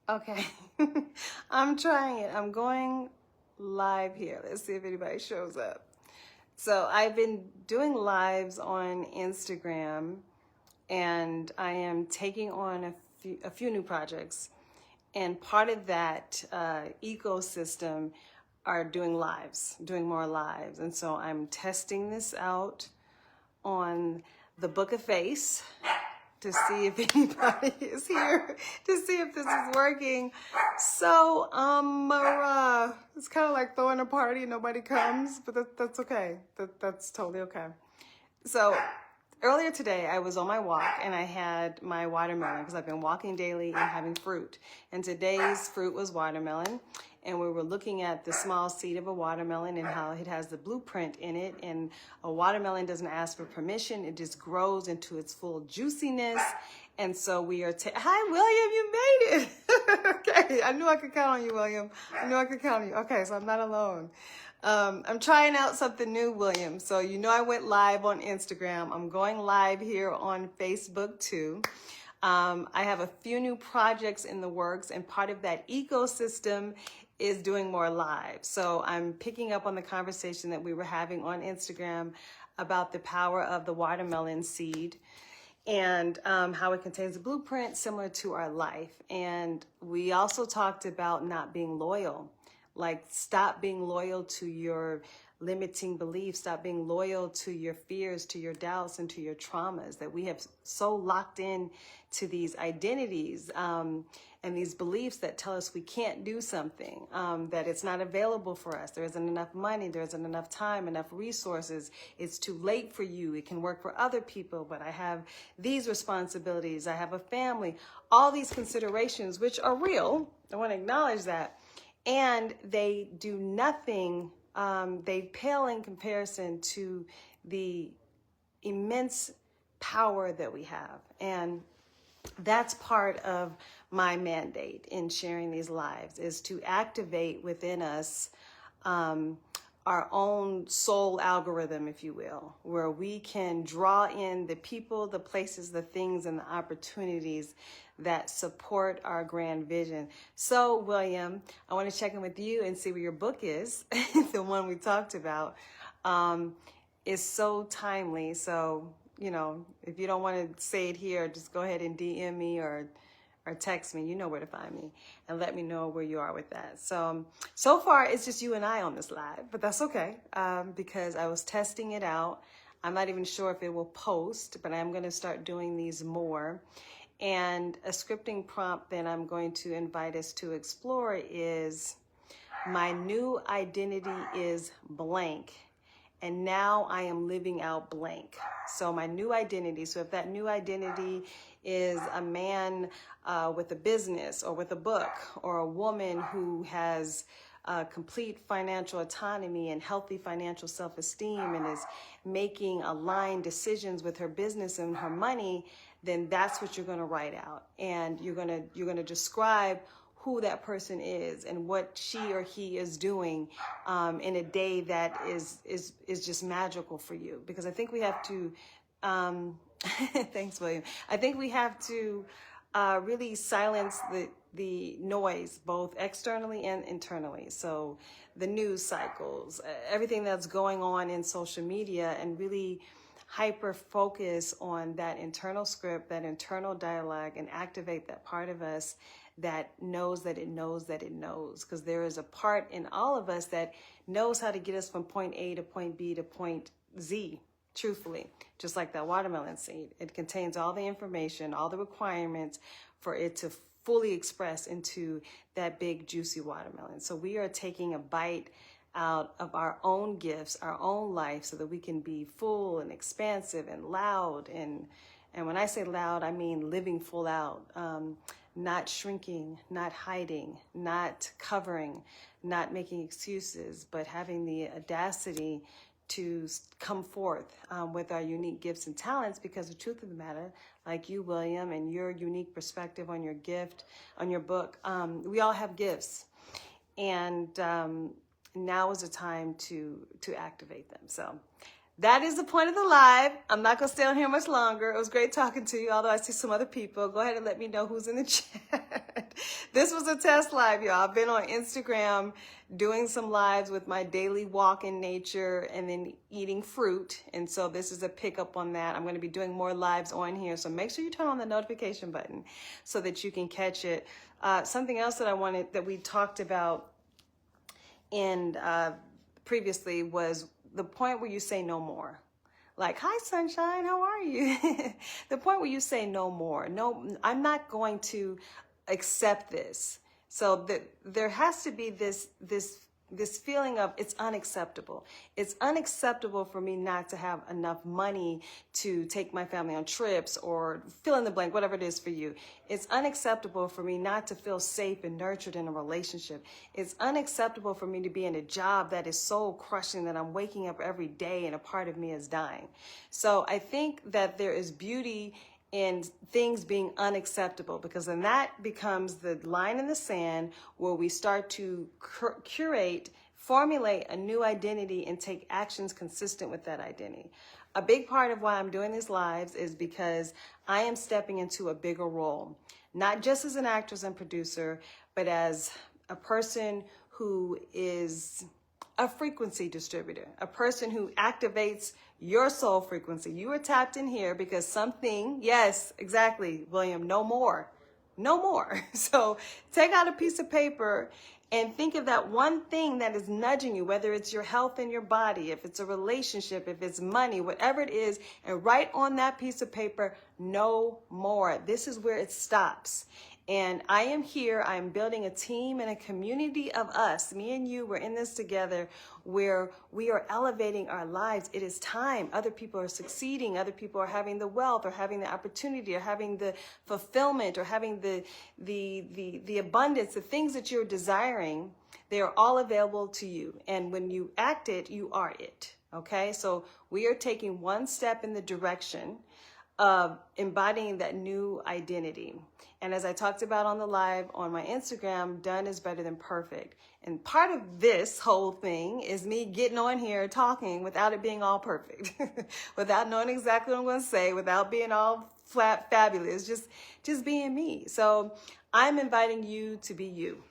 Okay. I'm trying it. I'm going live here. Let's see if anybody shows up. So I've been doing lives on Instagram, and I am taking on a few new projects. And part of that ecosystem are doing lives, doing more lives. And so I'm testing this out on the Book of Face to see if anybody is here, to see if this is working. So, it's kind of like throwing a party and nobody comes, but that's okay. That's totally okay. So, earlier today, I was on my walk and I had my watermelon because I've been walking daily and having fruit. And today's fruit was watermelon. And we were looking at the small seed of a watermelon and how it has the blueprint in it. And a watermelon doesn't ask for permission. It just grows into its full juiciness. And so we are, hi, William, you made it. Okay, I knew I could count on you, William. I knew I could count on you. Okay, so I'm not alone. I'm trying out something new, William. So you know I went live on Instagram. I'm going live here on Facebook too. I have a few new projects in the works, and part of that ecosystem is doing more live. So I'm picking up on the conversation that we were having on Instagram about the power of the watermelon seed and how it contains a blueprint similar to our life. And we also talked about not being loyal. Like, stop being loyal to your limiting beliefs. Stop being loyal to your fears, to your doubts, and to your traumas, that we have so locked in to these identities and these beliefs that tell us we can't do something, that it's not available for us. There isn't enough money. There isn't enough time, enough resources. It's too late for you. It can work for other people, but I have these responsibilities. I have a family. All these considerations, which are real. I want to acknowledge that. And they do nothing, they pale in comparison to the immense power that we have. And that's part of my mandate in sharing these lives, is to activate within us our own soul algorithm, if you will, where we can draw in the people, the places, the things, and the opportunities that support our grand vision. So, William, I want to check in with you and see where your book is. The one we talked about is so timely. So, you know, if you don't want to say it here, just go ahead and DM me or text me. You know where to find me, and let me know where you are with that. So far it's just you and I on this live, but that's okay, because I was testing it out. I'm not even sure if it will post, but I'm going to start doing these more. And a scripting prompt that I'm going to invite us to explore is, my new identity is blank, and now I am living out blank. So my new identity, so if that new identity is a man with a business or with a book, or a woman who has complete financial autonomy and healthy financial self-esteem and is making aligned decisions with her business and her money, then that's what you're going to write out. And you're going to describe who that person is and what she or he is doing in a day that is just magical for you. Because I think we have to, thanks, William. I think we have to really silence the noise, both externally and internally. So the news cycles, everything that's going on in social media, and really hyper focus on that internal script, that internal dialogue, and activate that part of us that knows that it knows that it knows. Because there is a part in all of us that knows how to get us from point A to point B to point Z, truthfully, just like that watermelon seed. It contains all the information, all the requirements for it to fully express into that big, juicy watermelon. So we are taking a bite out of our own gifts, our own life, so that we can be full and expansive and loud. And when I say loud, I mean living full out, not shrinking, not hiding, not covering, not making excuses, but having the audacity to come forth with our unique gifts and talents. Because the truth of the matter, like you, William, and your unique perspective on your gift, on your book, we all have gifts. And now is the time to activate them. So that is the point of the live. I'm not going to stay on here much longer. It was great talking to you, although I see some other people. Go ahead and let me know who's in the chat. This was a test live, y'all. I've been on Instagram doing some lives with my daily walk in nature and then eating fruit. And so this is a pickup on that. I'm going to be doing more lives on here. So make sure you turn on the notification button so that you can catch it. Something else that we talked about in previously was the point where you say no more. Like, hi, sunshine, how are you? The point where you say no more. No, I'm not going to accept this. So there has to be this feeling of it's unacceptable. It's unacceptable for me not to have enough money to take my family on trips or fill in the blank, whatever it is for you. It's unacceptable for me not to feel safe and nurtured in a relationship. It's unacceptable for me to be in a job that is soul crushing that I'm waking up every day and a part of me is dying. So I think that there is beauty in things being unacceptable, because then that becomes the line in the sand where we start to curate, formulate a new identity and take actions consistent with that identity. A big part of why I'm doing these lives is because I am stepping into a bigger role, not just as an actress and producer, but as a person who is a frequency distributor, a person who activates your soul frequency. You are tapped in here because something, yes, exactly, William, no more, no more. So take out a piece of paper and think of that one thing that is nudging you, whether it's your health in your body, if it's a relationship, if it's money, whatever it is, and write on that piece of paper, no more. This is where it stops. And I am here, I am building a team and a community of us, me and you, we're in this together, where we are elevating our lives. It is time. Other people are succeeding. Other people are having the wealth or having the opportunity or having the fulfillment or having the abundance, the things that you're desiring. They are all available to you. And when you act it, you are it. Okay? So we are taking one step in the direction of embodying that new identity. And as I talked about on the live on my Instagram, done is better than perfect. And part of this whole thing is me getting on here talking without it being all perfect, without knowing exactly what I'm going to say, without being all flat fabulous, just being me. So I'm inviting you to be you.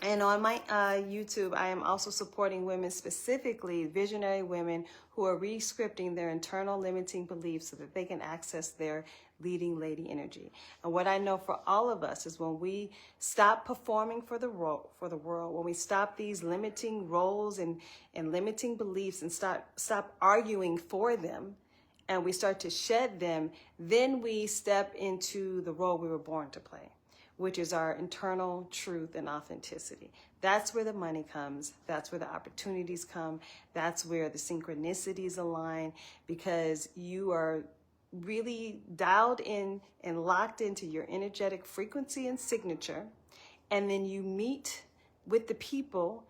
And on my YouTube, I am also supporting women, specifically visionary women who are re-scripting their internal limiting beliefs so that they can access their leading lady energy. And what I know for all of us is when we stop performing for the world, when we stop these limiting roles and limiting beliefs and stop arguing for them, and we start to shed them, then we step into the role we were born to play, which is our internal truth and authenticity. That's where the money comes. That's where the opportunities come. That's where the synchronicities align, because you are really dialed in and locked into your energetic frequency and signature. And then you meet with the people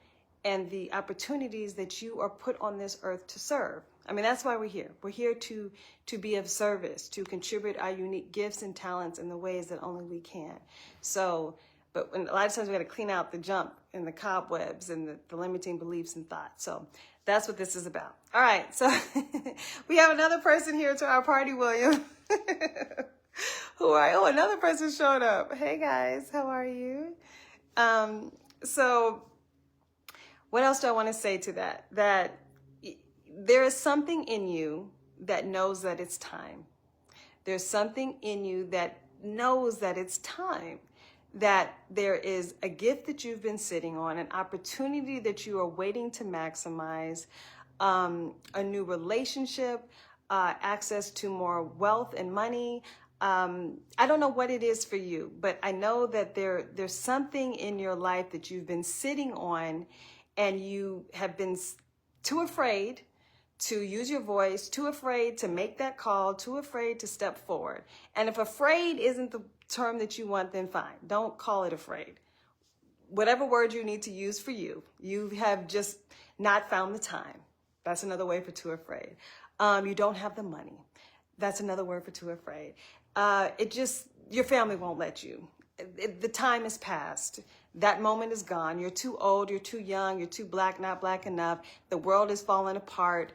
and the opportunities that you are put on this earth to serve. I mean, that's why we're here. We're here to be of service, to contribute our unique gifts and talents in the ways that only we can. So, but a lot of times we got to clean out the junk and the cobwebs and the limiting beliefs and thoughts. So that's what this is about. All right. So we have another person here to our party, William. Oh, another person showed up. Hey guys, how are you? So what else do I want to say to that? That there is something in you that knows that it's time. There's something in you that knows that it's time, that there is a gift that you've been sitting on, an opportunity that you are waiting to maximize, a new relationship, access to more wealth and money. I don't know what it is for you, but I know that there's something in your life that you've been sitting on, and you have been too afraid to use your voice, too afraid to make that call, too afraid to step forward. And if afraid isn't the term that you want, then fine. Don't call it afraid. Whatever word you need to use for you, you have just not found the time. That's another way for too afraid. You don't have the money. That's another word for too afraid. Your family won't let you. The time is past. That moment is gone. You're too old, you're too young, you're too black, not black enough. The world is falling apart.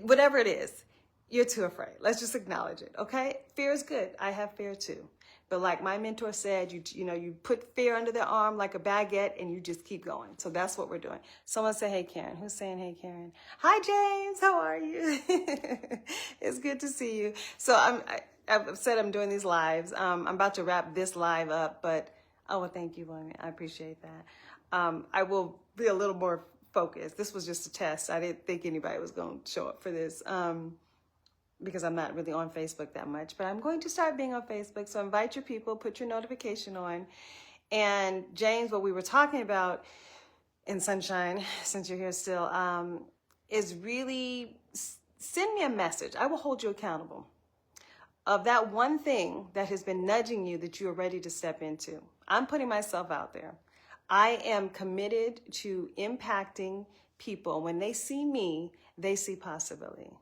Whatever it is, you're too afraid. Let's just acknowledge it, okay? Fear is good. I have fear too. But like my mentor said, you put fear under their arm like a baguette and you just keep going. So that's what we're doing. Someone say, hey, Caryn. Who's saying, hey, Caryn? Hi, James. How are you? It's good to see you. So I've said I'm doing these lives. I'm about to wrap this live up, but, oh, well, thank you, William. I appreciate that. I will be a little more focused. This was just a test. I didn't think anybody was going to show up for this. Because I'm not really on Facebook that much, but I'm going to start being on Facebook. So invite your people, put your notification on. And James, what we were talking about in Sunshine, since you're here still, is really send me a message. I will hold you accountable of that one thing that has been nudging you that you are ready to step into. I'm putting myself out there. I am committed to impacting people. When they see me, they see possibility.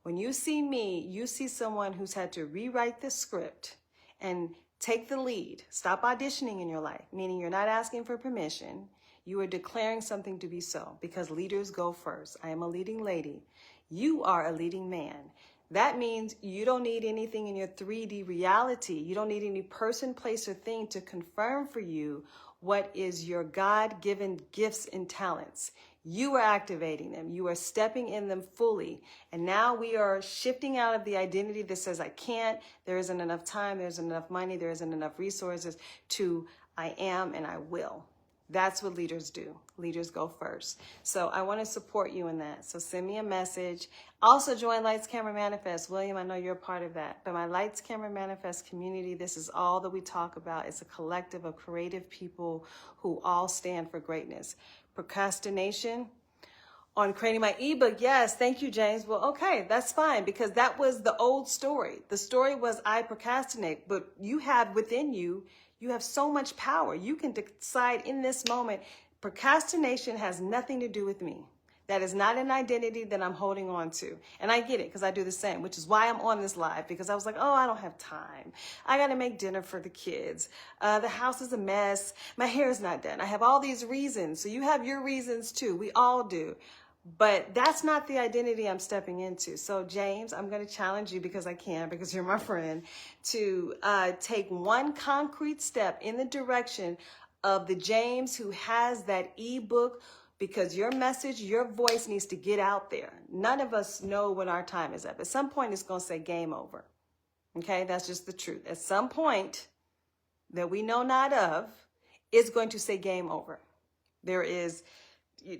When you see me, you see someone who's had to rewrite the script and take the lead. Stop auditioning in your life, meaning you're not asking for permission. You are declaring something to be so, because leaders go first. I am a leading lady. You are a leading man. That means you don't need anything in your 3D reality. You don't need any person, place, or thing to confirm for you what is your God-given gifts and talents. You are activating them. You are stepping in them fully. And now we are shifting out of the identity that says, I can't, there isn't enough time, there isn't enough money, there isn't enough resources, to I am and I will. That's what leaders do. Leaders go first. So I want to support you in that. So send me a message. Also join Lights, Camera, Manifest. William, I know you're a part of that. But my Lights, Camera, Manifest community, this is all that we talk about. It's a collective of creative people who all stand for greatness. Procrastination on creating my ebook. Yes, thank you, James. Well, okay, that's fine, because that was the old story. The story was I procrastinate, but you have within you, you have so much power. You can decide in this moment, procrastination has nothing to do with me. That is not an identity that I'm holding on to. And I get it, because I do the same, which is why I'm on this live, because I was like, oh, I don't have time. I got to make dinner for the kids. The house is a mess. My hair is not done. I have all these reasons. So you have your reasons too. We all do. But that's not the identity I'm stepping into. So James, I'm going to challenge you, because I can, because you're my friend, to take one concrete step in the direction of the James who has that ebook, because your message, your voice needs to get out there. None of us know when our time is up. At some point, it's going to say game over. Okay, that's just the truth. At some point that we know not of, it's going to say game over. There is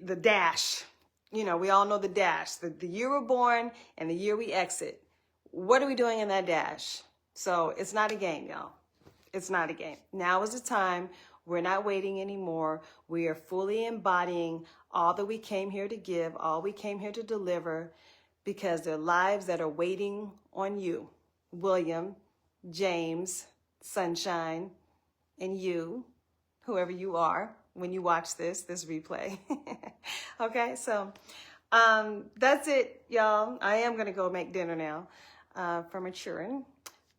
the dash. You know, we all know the dash, the year we're born and the year we exit. What are we doing in that dash? So it's not a game, y'all. It's not a game. Now is the time. We're not waiting anymore. We are fully embodying all that we came here to give, all we came here to deliver, because there are lives that are waiting on you. William, James, Sunshine, and you, whoever you are, when you watch this replay. Okay, so that's it, y'all. I am going to go make dinner now for maturing.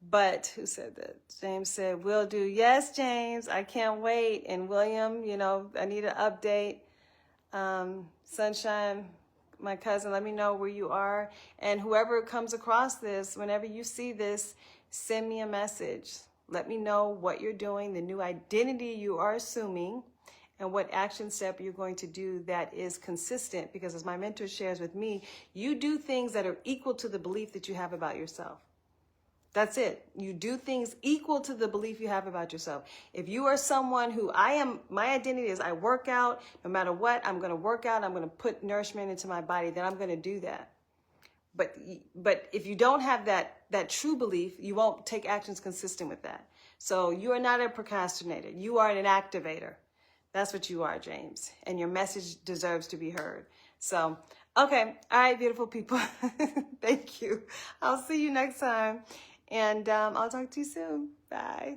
But who said that? James said, will do. Yes, James, I can't wait. And William, you know, I need an update. Sunshine, my cousin, let me know where you are. And whoever comes across this, whenever you see this, send me a message. Let me know what you're doing, the new identity you are assuming, and what action step you're going to do that is consistent. Because as my mentor shares with me, you do things that are equal to the belief that you have about yourself. That's it. You do things equal to the belief you have about yourself. If you are someone who my identity is I work out, no matter what, I'm going to work out, I'm going to put nourishment into my body, then I'm going to do that. But if you don't have that true belief, you won't take actions consistent with that. So you are not a procrastinator. You are an activator. That's what you are, James. And your message deserves to be heard. So, okay. All right, beautiful people. Thank you. I'll see you next time. And I'll talk to you soon. Bye.